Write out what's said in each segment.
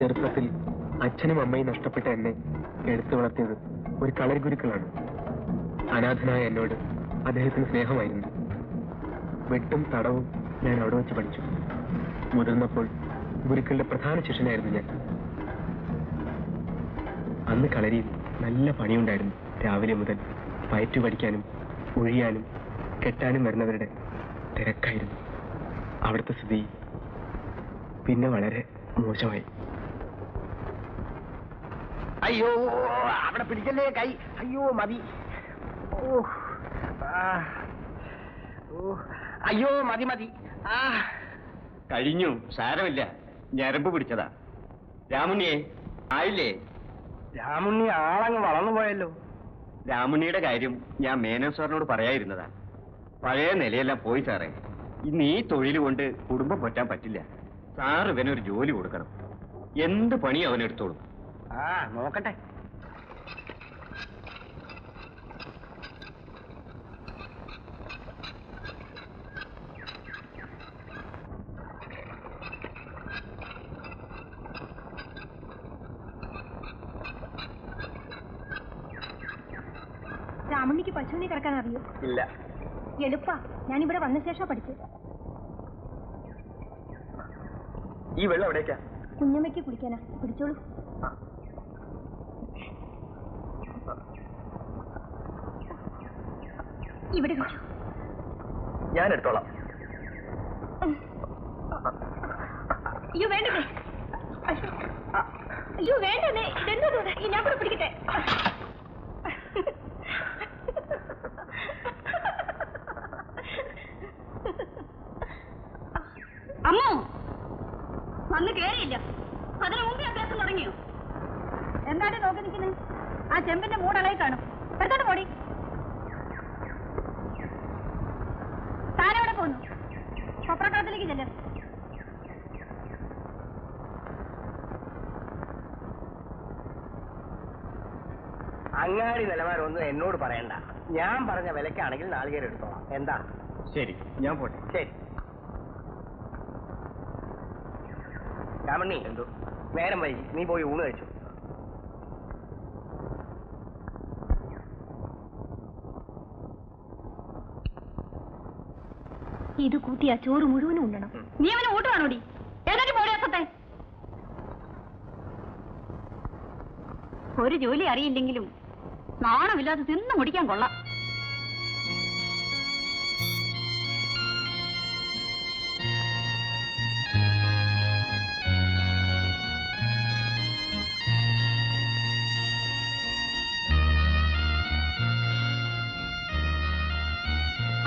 ചെറുപ്പത്തിൽ അച്ഛനും അമ്മയും നഷ്ടപ്പെട്ട എന്നെ എടുത്തു വളർത്തിയത് ഒരു കളരി ഗുരുക്കളാണ്. അനാഥനായ എന്നോട് അദ്ദേഹത്തിന് സ്നേഹമായിരുന്നു. വെട്ടും തടവും ഞാൻ അവിടെ വെച്ച് പഠിച്ചു. മുതിർന്നപ്പോൾ ഗുരുക്കളുടെ പ്രധാന ശിഷ്യനായിരുന്നു ഞാൻ. അന്ന് കളരിയിൽ നല്ല പണിയുണ്ടായിരുന്നു. രാവിലെ മുതൽ പയറ്റു പഠിക്കാനും ഒഴിയാനും കെട്ടാനും വരുന്നവരുടെ തിരക്കായിരുന്നു. അവിടുത്തെ സ്ഥിതി പിന്നെ വളരെ മോശമായി. അയ്യോ, അവിടെ പിടിക്കല്ലേ കൈ. അയ്യോ മതി. അയ്യോ മതി മതി. കഴിഞ്ഞു, സാരമില്ല. ഞരമ്പ് പിടിച്ചതാ. രാമുണ്ണിയെ ആയില്ലേ? രാമുണ്ണി ആളങ്ങ് വളർന്നു പോയല്ലോ. രാമുണ്ണിയുടെ കാര്യം ഞാൻ മേനോൻ സാറിനോട് പറയാതിരുന്നതാ. പഴയ നിലയെല്ലാം പോയി സാറേ. ഇന്ന് ഈ തൊഴിൽ കൊണ്ട് കുടുംബം പറ്റാൻ പറ്റില്ല. സാറ് ഇവനൊരു ജോലി കൊടുക്കണം. എന്ത് പണിയും അവനെടുത്തോളും. നോക്കട്ടെ. രാമുണ്ണിക്ക് പശുവിനെ കിടക്കാൻ അറിയോ? ഇല്ല. എളുപ്പാ, ഞാനിവിടെ വന്ന ശേഷം പഠിച്ചു. ഈ വെള്ളം എവിടേക്കാ? കുഞ്ഞമ്മയ്ക്ക് കുടിക്കാനാ, പിടിച്ചോളൂ. ഇവിടെ വെച്ചു. ഞാൻ എടുത്തോളാം. അയ്യോ വേണ്ടേ, അയ്യോ വേണ്ടേ, ഇതെന്തോ ഞാൻ കൂടെ പിടിക്കട്ടെ. അമ്മോ, വന്ന് കേറിയില്ല. അതിനു മുമ്പേ അഭ്യാസം തുടങ്ങിയോ? എന്താണ് നോക്കി നിൽക്കുന്നത്? ആ ചെമ്പിന്റെ മൂടളയി കാണും. പെട്ടെന്ന് പോടി. താനെവിടെ പോന്നു? കൊപ്രക്കളത്തിലേക്ക് ചെല്ലും. അങ്ങാടി നിലവാരമൊന്നും എന്നോട് പറയണ്ട. ഞാൻ പറഞ്ഞ വിലക്കാണെങ്കിൽ നാളികേരം എടുത്തോളാം. എന്താ? ശരി, ഞാൻ പോട്ടെ. ശരി. രാമണ്ണി, എന്തോ നേരം വൈകി, നീ പോയി ഊണ് കഴിച്ചു. ഇത് കൂട്ടിയാ ചോറ് മുഴുവനും ഉണ്ണണം. നീ അവനെ ഊട്ടുവാണോടി? എന്നിട്ട് പോടി അസത്തെ. ഒരു ജോലി അറിയില്ലെങ്കിലും നാണമില്ലാതെ തിന്നു മുടിക്കാൻ കൊള്ളാം.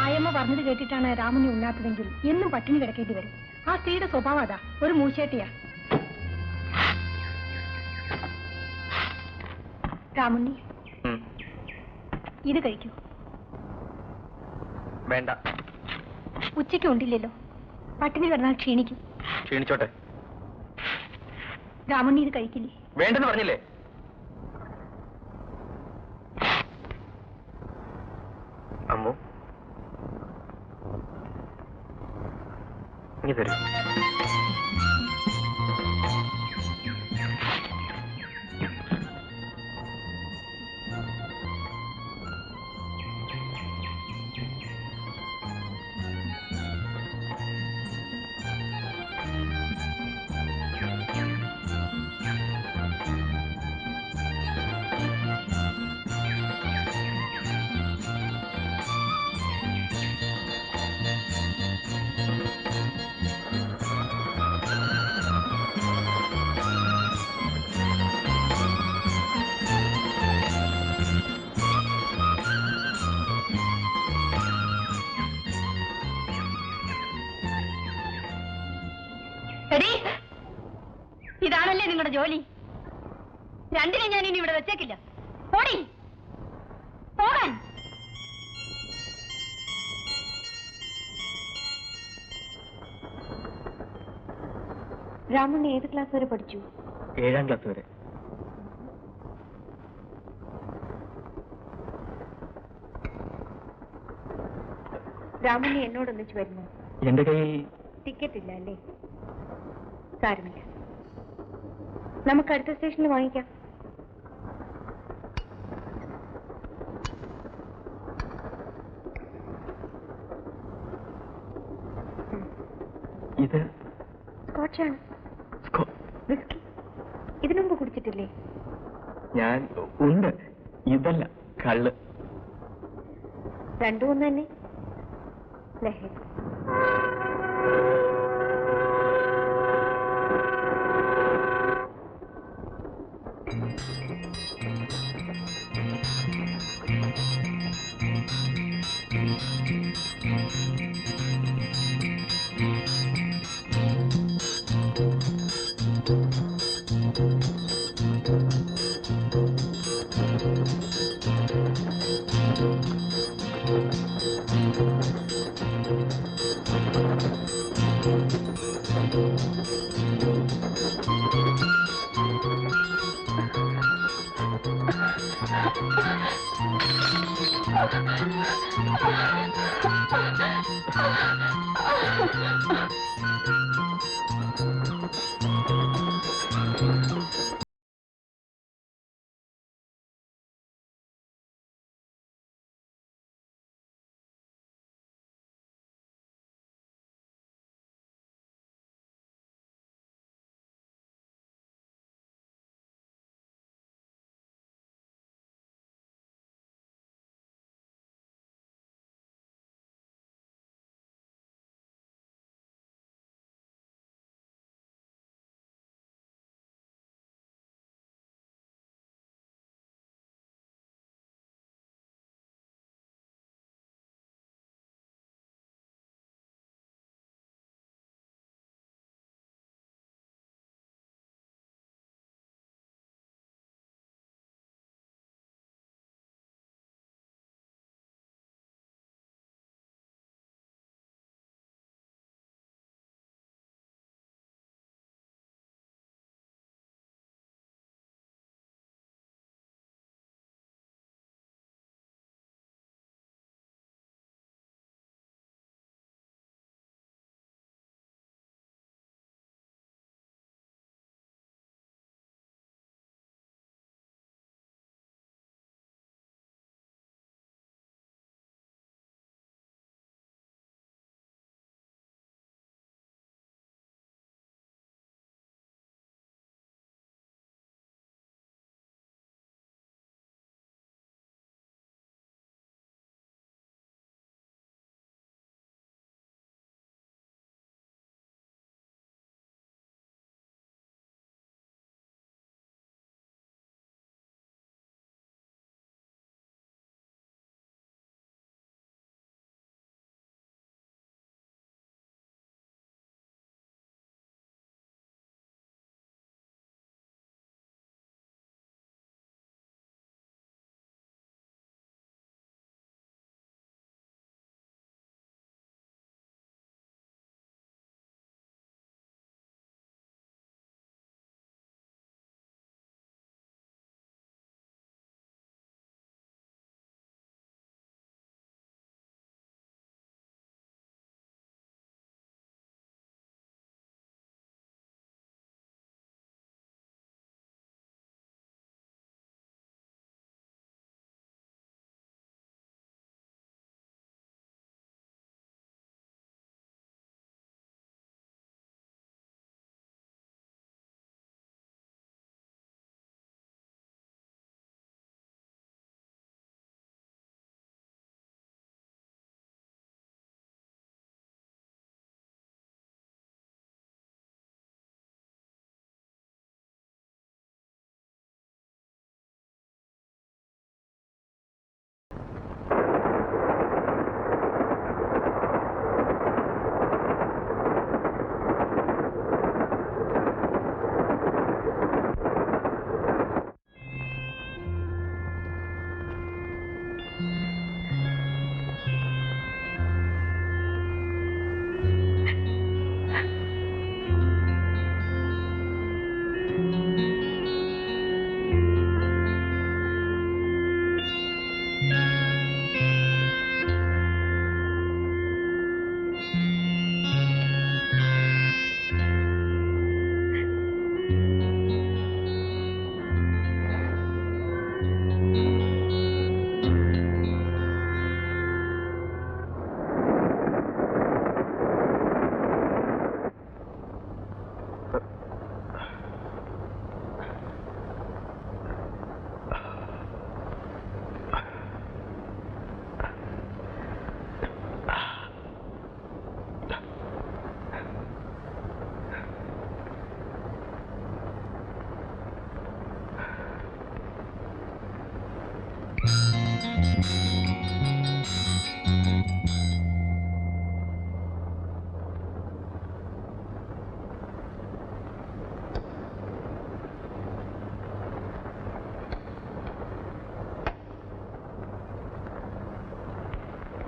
ആയമ്മ പറഞ്ഞത് കേട്ടിട്ടാണ് രാമുണ്ണി ഉണ്ണാത്തതെങ്കിൽ എന്നും പട്ടിണി കിടക്കേണ്ടി വരും. ആ സ്ത്രീയുടെ സ്വഭാവം അതാ, ഒരു മൂശേട്ടിയാ. രാമുണ്ണി, ഇത് കഴിക്കൂ. വേണ്ട. ഉച്ചയ്ക്ക് ഉണ്ടില്ലല്ലോ, പട്ടിണി കിടന്നാൽ ക്ഷീണിക്കും. ക്ഷീണിച്ചോട്ടെ. രാമുണ്ണി ഇത് കഴിക്കില്ലേ? വേണ്ടെന്ന് പറഞ്ഞില്ലേ? അമ്മു, ഇനി തരൂ. ഇതാണല്ലേ നിങ്ങളുടെ ജോലി? രണ്ടിനെ ഞാൻ ഇനി ഇവിടെ വെച്ചേക്കില്ല. പോടി, പോകാൻ. രാമുണ്ണി ഏത് ക്ലാസ് വരെ പഠിച്ചു? 7ാം ക്ലാസ് വരെ. രാമുണ്ണി എന്നോടൊന്നിച്ച് വരുന്നു. എന്റെ കയ്യിൽ ടിക്കറ്റ് ഇല്ല അല്ലേ? സാരമില്ല. നമുക്ക് അടുത്ത സ്റ്റേഷനിൽ വാങ്ങിക്കാം. ഇത് സ്കോച്ചാണ്. വിസ്കി ഇതിനു മുമ്പ് കുടിച്ചിട്ടില്ലേ? ഞാൻ ഉണ്ട്. ഇതല്ല, കള്ള്. രണ്ടും ഒന്ന് തന്നെ. ലഹരി.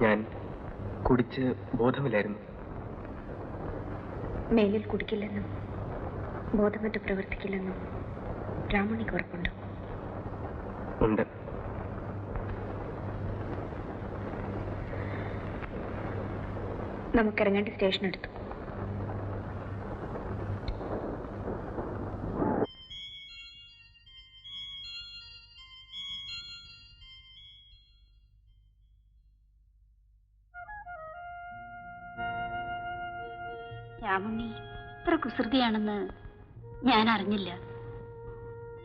ഞാൻ കുടിച്ച് ബോധമില്ലായിരുന്നു. മേലിൽ കുടിക്കില്ലെന്നും ബോധമറ്റ് പ്രവർത്തിക്കില്ലെന്നും രാമുണ്ണിക്ക് ഉറപ്പുണ്ടോ? ഉണ്ട്. നമുക്കിറങ്ങേണ്ട സ്റ്റേഷൻ എടുത്തു. രാമുണ്ണി ഇത്ര കുസൃതിയാണെന്ന് ഞാൻ അറിഞ്ഞില്ല.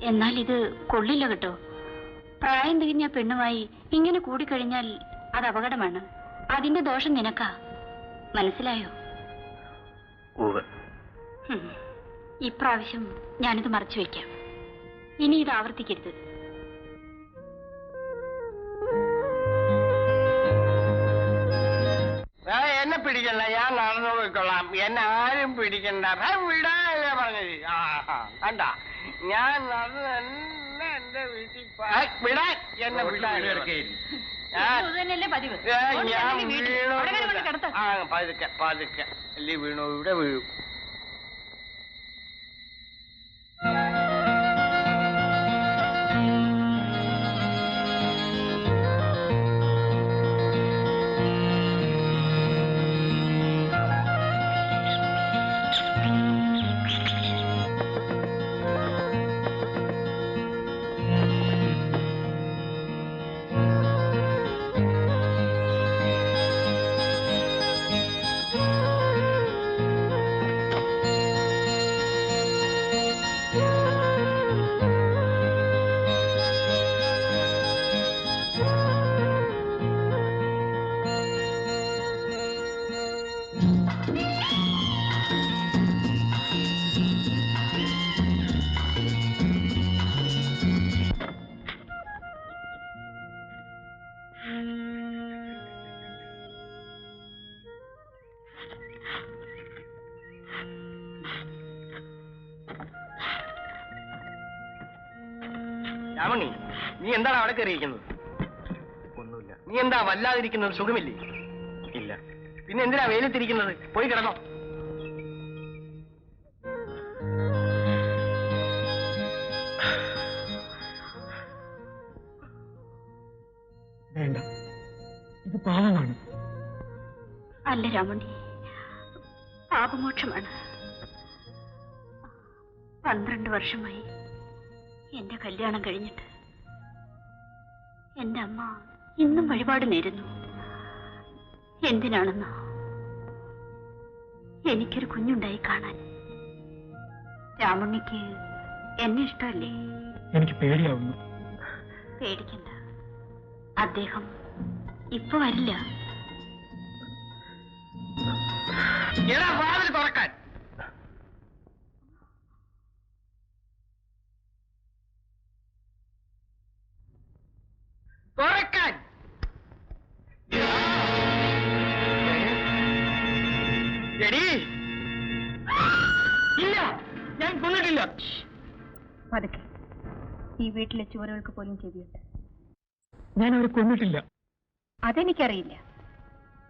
എന്നാൽ ഇത് കൊള്ളില്ല കേട്ടോ. പ്രായം തികഞ്ഞ പെണ്ണുമായി ഇങ്ങനെ കൂടിക്കഴിഞ്ഞാൽ അത് അപകടമാണ്. അതിന്റെ ദോഷം നിനക്കാ. മനസ്സിലായോ? ഇപ്രാവശ്യം ഞാനിത് മറച്ചു വെക്കാം. ഇനി ഇത് ആവർത്തിക്കരുത്. എന്നെ പിടിക്കണ്ട, ഞാൻ നടന്നു പോയിക്കൊള്ളാം. എന്നെ ആരും പിടിക്കണ്ട. വിടാനല്ലേ പറഞ്ഞത്? കണ്ട, ഞാൻ നടന്നു തന്നെ എന്റെ വീട്ടിൽ വിടാൻ എന്നെ വിടാൻ. ഞാൻ വീണു. പതുക്കെ പതുക്കെ അല്ലേ വീണു. ഇവിടെ വീഴും. രാമണി, നീ എന്താണ് അവിടെ കയറിയിരിക്കുന്നത്? ഒന്നുമില്ല. നീ എന്താ വല്ലാതിരിക്കുന്നത്? സുഖമില്ലേ? ഇല്ല. പിന്നെ എന്തിനാ വെയിലത്തിരിക്കുന്നത്? പോയി കിടന്നോ. വേണ്ട, ഇത് പാപമാണ്. അല്ല രാമുണ്ണി, പാപമോക്ഷമാണ്. 12 വർഷമായി എന്റെ കല്യാണം കഴിഞ്ഞിട്ട് എന്റെ അമ്മ ഇന്നും വഴിപാട് നേരുന്നു. എന്തിനാണെന്നോ? എനിക്കൊരു കുഞ്ഞുണ്ടായി കാണാൻ. രാമുണ്ണിക്ക് എന്നെ ഇഷ്ടമല്ലേ? എനിക്ക് പേടിയാവുന്നു. പേടിക്കണ്ട, അദ്ദേഹം ഇപ്പൊ വരില്ല. വാതിൽ തുറക്കാൻ. തുറക്കാൻ. എടീ, ഇല്ല, ഞാൻ കൊന്നിട്ടില്ല. പതുക്കെ. ഈ വീട്ടിലെ ചുവരുകൾക്ക് പോലും ചെവിയുണ്ട്. ഞാൻ അവരെ കൊന്നിട്ടില്ല. അതെനിക്കറിയില്ല.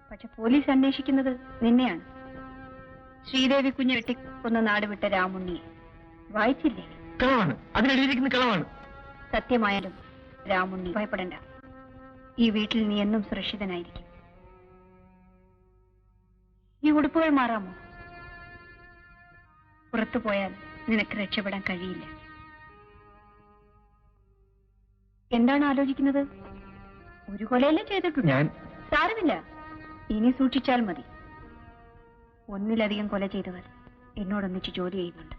പക്ഷെ പോലീസ് അന്വേഷിക്കുന്നത് നിന്നെയാണ്. ശ്രീദേവി കുഞ്ഞ് വെട്ടിക്കൊന്ന നാട് വിട്ട രാമുണ്ണിയെ വായിച്ചില്ലേ? കളവാണ്. അതിനെഴുതിയിരിക്കുന്ന കളവാണ്. സത്യമായാലും രാമുണ്ണി ഭയപ്പെടണ്ട. ഈ വീട്ടിൽ നീ എന്നും സുരക്ഷിതനായിരിക്കും. ഈ ഉടുപ്പുകൾ മാറാമോ? പുറത്തു പോയാൽ നിനക്ക് രക്ഷപ്പെടാൻ കഴിയില്ല. എന്താണ് ആലോചിക്കുന്നത്? ഒരു കൊലയല്ലേ ചെയ്തിട്ടുണ്ട്. ഞാൻ സാരമില്ല, ഇനി സൂക്ഷിച്ചാൽ മതി. ഒന്നിലധികം കൊല ചെയ്തവർ എന്നോടൊന്നിച്ച് ജോലി ചെയ്യുന്നുണ്ട്.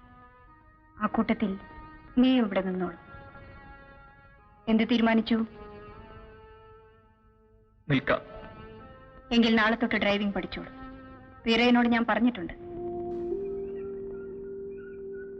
ആ കൂട്ടത്തിൽ നീ ഇവിടെ നിന്നോളൂ. എന്ത് തീരുമാനിച്ചു? നിൽക്കാം. എങ്കിൽ നാളെ തൊട്ട് ഡ്രൈവിംഗ് പഠിച്ചോളൂ. വീരയോട് ഞാൻ പറഞ്ഞിട്ടുണ്ട്.